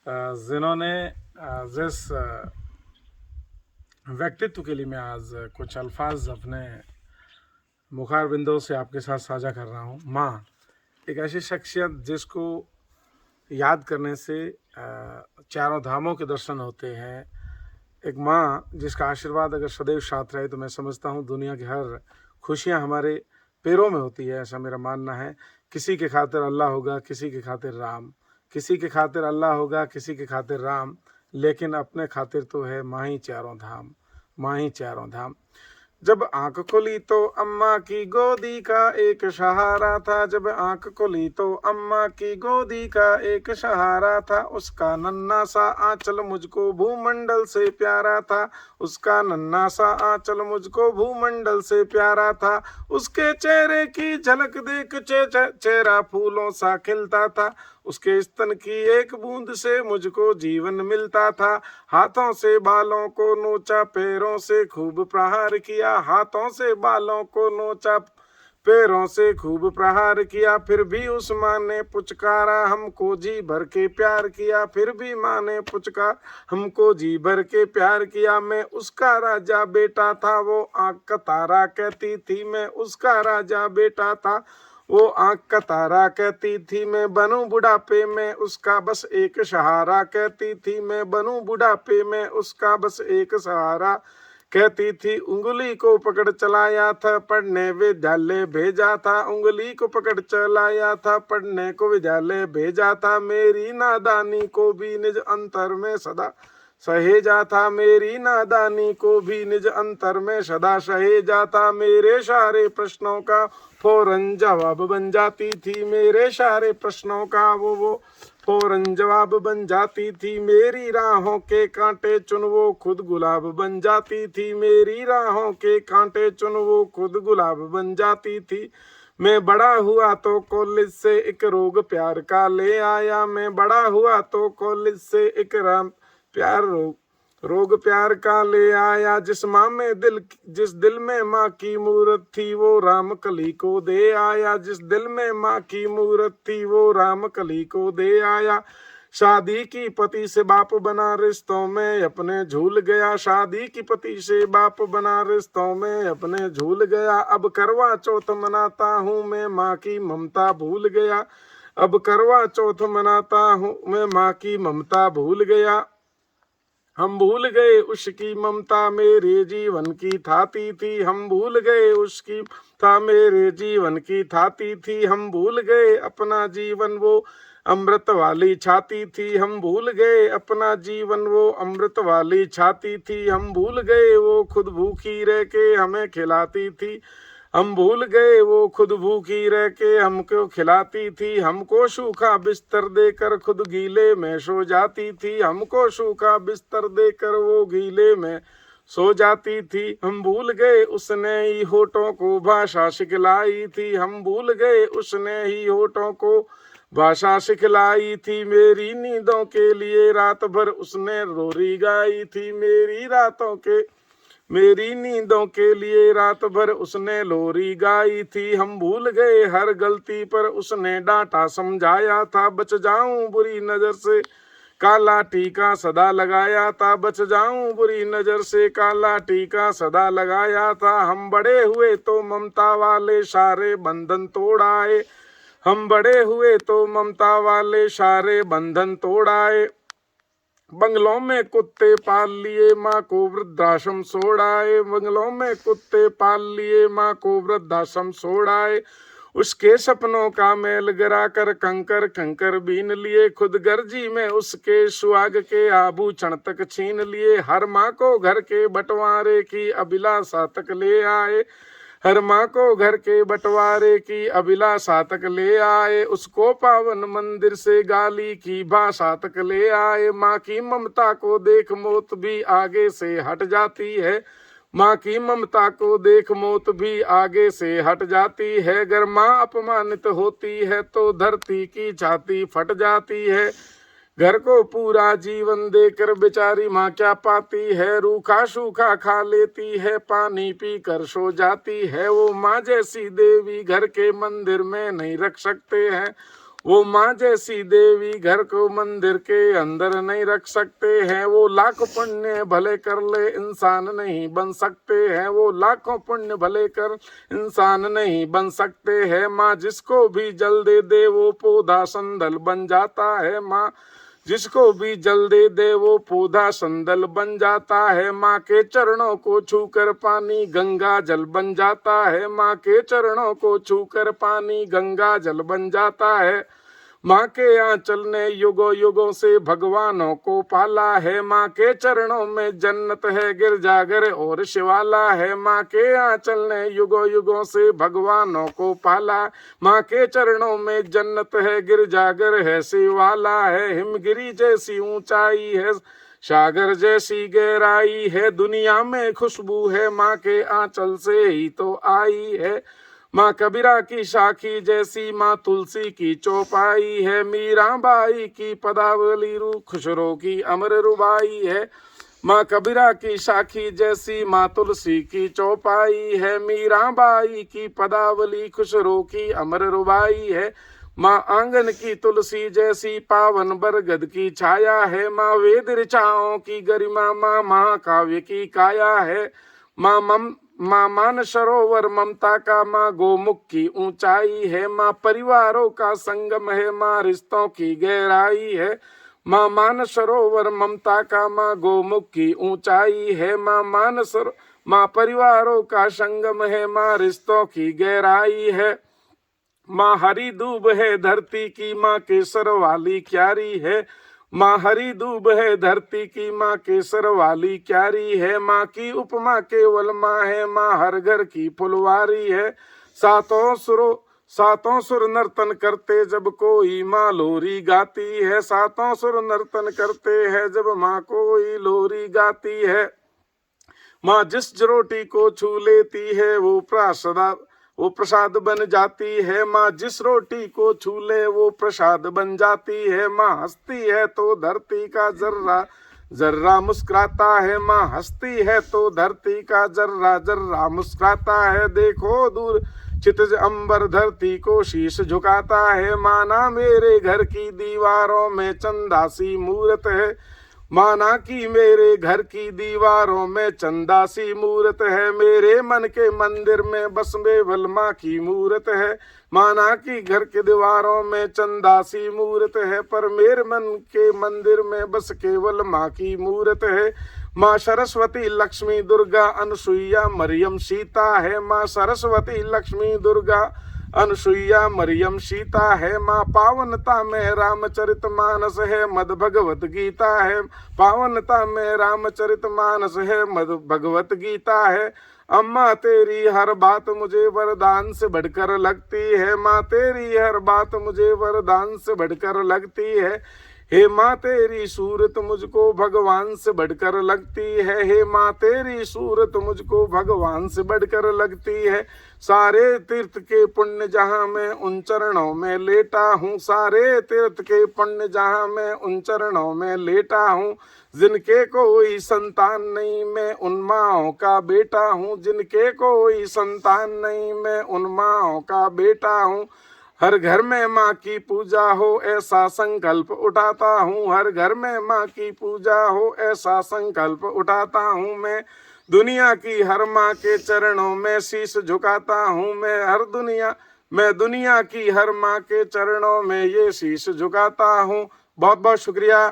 जिन्होंने जिस व्यक्तित्व के लिए मैं आज कुछ अल्फाज अपने मुखार बिंदों से आपके साथ साझा कर रहा हूँ। माँ एक ऐसी शख्सियत जिसको याद करने से चारों धामों के दर्शन होते हैं। एक माँ जिसका आशीर्वाद अगर सदैव साथ रहे तो मैं समझता हूँ दुनिया की हर खुशियाँ हमारे पैरों में होती है, ऐसा मेरा मानना है। किसी के खातिर अल्लाह होगा, किसी के खातिर राम, किसी के खातिर अल्लाह होगा, किसी के खातिर राम, लेकिन अपने खातिर तो है माँ ही चारों धाम, माँ ही चारों धाम। जब आंख खुली तो अम्मा की गोदी का एक सहारा था, जब आंख खुली तो अम्मा की गोदी का एक सहारा था। उसका नन्हा सा आंचल मुझको भूमंडल से प्यारा था, उसका नन्हा सा आंचल मुझको भूमंडल से प्यारा था। उसके चेहरे की झलक देख चेहरा फूलों सा खिलता था, उसके स्तन की एक बूंद से मुझको जीवन मिलता था। हाथों से बालों को नोचा, पैरों से खूब प्रहार किया, हाथों से बालों को नोचा, पैरों से खूब प्रहार किया। फिर भी उस माँ ने पुचकारा, हमको जी भर के प्यार किया, फिर भी माँ ने पुचकार हमको जी भर के प्यार किया। मैं उसका राजा बेटा था, वो आँख का तारा कहती थी, मैं उसका राजा बेटा था, वो आँख का तारा कहती थी। मैं बनूं बुढ़ापे में उसका बस एक सहारा कहती थी, मैं बनूं बुढ़ापे में उसका बस एक सहारा कहती थी। उंगली को पकड़ चलाया था, पढ़ने विद्यालय भेजा था, उंगली को पकड़ चलाया था, पढ़ने को विद्यालय भेजा था। मेरी नादानी को भी निज अंतर में सदा सहेजा था, मेरी नादानी को भी निज अंतर में सदा सहेजा था। मेरे सारे प्रश्नों का फौरन जवाब बन जाती थी, मेरे सारे प्रश्नों का वो फौरन जवाब बन जाती थी। मेरी राहों के कांटे चुन वो खुद गुलाब बन जाती थी, मेरी राहों के कांटे चुन वो खुद गुलाब बन जाती थी। मैं बड़ा हुआ तो कॉलेज से एक रोग प्यार का ले आया, मैं बड़ा हुआ तो कॉलेज से एक रोग प्यार का ले आया। जिस माँ में जिस दिल में माँ की मूरत थी वो राम कली को दे आया, जिस दिल में माँ की मूरत थी वो राम कली को दे आया। शादी की पति से बाप बना रिश्तों में अपने झूल गया, शादी की पति से बाप बना रिश्तों में अपने झूल गया। अब करवा चौथ मनाता हूँ मैं माँ की ममता भूल गया, अब करवा चौथ मनाता हूँ मैं माँ की ममता भूल गया। हम भूल गए उसकी ममता मेरे जीवन की थाती थी, हम भूल गए उसकी था मेरे जीवन की थाती थी। हम भूल गए अपना जीवन वो अमृत वाली छाती थी, हम भूल गए अपना जीवन वो अमृत वाली छाती थी। हम भूल गए वो खुद भूखी रह के हमें खिलाती थी, हम भूल गए वो खुद भूखी रह के हमको खिलाती थी। हमको सूखा बिस्तर देकर खुद गीले में सो जाती थी, हमको सूखा बिस्तर देकर वो गीले में सो जाती थी। हम भूल गए उसने ही होठों को भाषा सिखलाई थी, हम भूल गए उसने ही होठों को भाषा सिखलाई थी। मेरी नींदों के लिए रात भर उसने रोरी गाई थी, मेरी नींदों के लिए रात भर उसने लोरी गाई थी। हम भूल गए हर गलती पर उसने डांटा समझाया था, बच जाऊं बुरी नजर से काला टीका सदा लगाया था, बच जाऊं बुरी नजर से काला टीका सदा लगाया था। हम बड़े हुए तो ममता वाले सारे बंधन तोड़ाए, हम बड़े हुए तो ममता वाले सारे बंधन तोड़ाए। बंगलों में कुत्ते पाल लिए माँ को वृद्धाश्रम छोड़ाए, बंगलों में कुत्ते पाल लिए माँ को वृद्धाश्रम छोड़ाए। उसके सपनों का मेल गिरा कर कंकर कंकर बीन लिए, खुद गर्जी में उसके सुहाग के आभूषण तक छीन लिए। हर माँ को घर के बंटवारे की अभिलाषा तक ले आए, हर माँ को घर के बंटवारे की अभिलाषा तक ले आए। उसको पावन मंदिर से गाली की भाषा तक ले आए। माँ की ममता को देख मौत भी आगे से हट जाती है, माँ की ममता को देख मौत भी आगे से हट जाती है। अगर माँ अपमानित होती है तो धरती की छाती फट जाती है। घर को पूरा जीवन देकर बेचारी माँ क्या पाती है, रूखा सूखा खा लेती है, पानी पी कर सो जाती है। वो माँ जैसी देवी घर के मंदिर में नहीं रख सकते हैं, वो माँ जैसी देवी घर को मंदिर के अंदर नहीं रख सकते हैं। वो लाख पुण्य भले कर ले इंसान नहीं बन सकते हैं। वो लाखों पुण्य भले कर इंसान नहीं बन सकते हैं। माँ जिसको भी जल दे दे वो पौधा संदल बन जाता है। माँ जिसको भी जल दे दे वो पौधा संदल बन जाता है। माँ के चरणों को छूकर पानी गंगा जल बन जाता है। माँ के चरणों को छूकर पानी गंगा जल बन जाता है। माँ के आंचल ने युगों युगों से भगवानों को पाला है। माँ के चरणों में जन्नत है गिरजाघर और शिवाला है। माँ के आंचल ने युगों युगों से भगवानों को पाला। माँ के चरणों में जन्नत है गिरजाघर है शिवाला है। हिमगिरी जैसी ऊंचाई है सागर जैसी गहराई है। दुनिया में खुशबू है माँ के आंचल से ही तो आई है। माँ कबीरा की साखी जैसी माँ तुलसी की चौपाई है। मीराबाई की पदावली रू खुशरो की अमर रुबाई है। माँ कबीरा की साखी जैसी माँ तुलसी की चौपाई है। मीराबाई की पदावली खुशरो की अमर रुबाई है। माँ आंगन की तुलसी जैसी पावन बरगद की छाया है। माँ वेद ऋचाओं की गरिमा माँ महाकाव्य की काया है। माँ मान सरोवर ममता का माँ गोमुख की ऊंचाई है। माँ परिवारों का संगम है माँ रिश्तों की गहराई है। माँ मान सरोवर ममता का माँ गोमुख की ऊंचाई है। माँ परिवारों का संगम है माँ रिश्तों की गहराई है। माँ हरी दूब है धरती की माँ केसर वाली क्यारी है। माँ हरी दूब है धरती की माँ केसर वाली क्यारी है। माँ की उपमा केवल माँ है माँ हर घर की फुलवारी है। सातों सुर नर्तन करते जब कोई माँ लोरी गाती है। सातों सुर नर्तन करते हैं जब माँ कोई लोरी गाती है। माँ जिस रोटी को छू लेती है वो प्रसाद बन जाती है। माँ जिस रोटी को छू ले वो प्रसाद बन जाती है। माँ हंसती है तो धरती का जर्रा जर्रा मुस्कुराता है। माँ हंसती है तो धरती का जर्रा जर्रा मुस्कुराता है। देखो दूर क्षितिज अंबर धरती को शीश झुकाता है। माना मेरे घर की दीवारों में चंदा सी मूरत है। माना कि मेरे घर की दीवारों में चंदा सी मूरत है। मेरे मन के मंदिर में बस बेवल माँ की मूरत है। माना कि घर के दीवारों में चंदा सी मूरत है पर मेरे मन के मंदिर में बस केवल माँ की मूरत है। माँ सरस्वती लक्ष्मी दुर्गा अनुसुईया मरियम सीता है। माँ सरस्वती लक्ष्मी दुर्गा अनुसुईया मरियम सीता है। माँ पावनता में रामचरित मानस है मद भगवत गीता है। पावनता में रामचरित मानस है मद भगवत गीता है। अम्मा तेरी हर बात मुझे वरदान से बढ़कर लगती है। माँ तेरी हर बात मुझे वरदान से बढ़कर लगती है। हे माँ तेरी सूरत मुझको भगवान से बढ़कर लगती है। हे माँ तेरी सूरत मुझको भगवान से बढ़कर लगती है। सारे तीर्थ के पुण्य जहाँ मैं उन चरणों में लेटा हूँ। सारे तीर्थ के पुण्य जहाँ मैं उन चरणों में लेटा हूँ। जिनके कोई संतान नहीं मैं उन माँओं का बेटा हूँ। जिनके कोई संतान नहीं मैं उन माँओं का बेटा हूँ। हर घर में माँ की पूजा हो ऐसा संकल्प उठाता हूँ। हर घर में माँ की पूजा हो ऐसा संकल्प उठाता हूँ। मैं हर माँ के चरणों में शीश झुकाता हूँ। मैं दुनिया की हर माँ के चरणों में ये शीश झुकाता हूँ। बहुत बहुत शुक्रिया।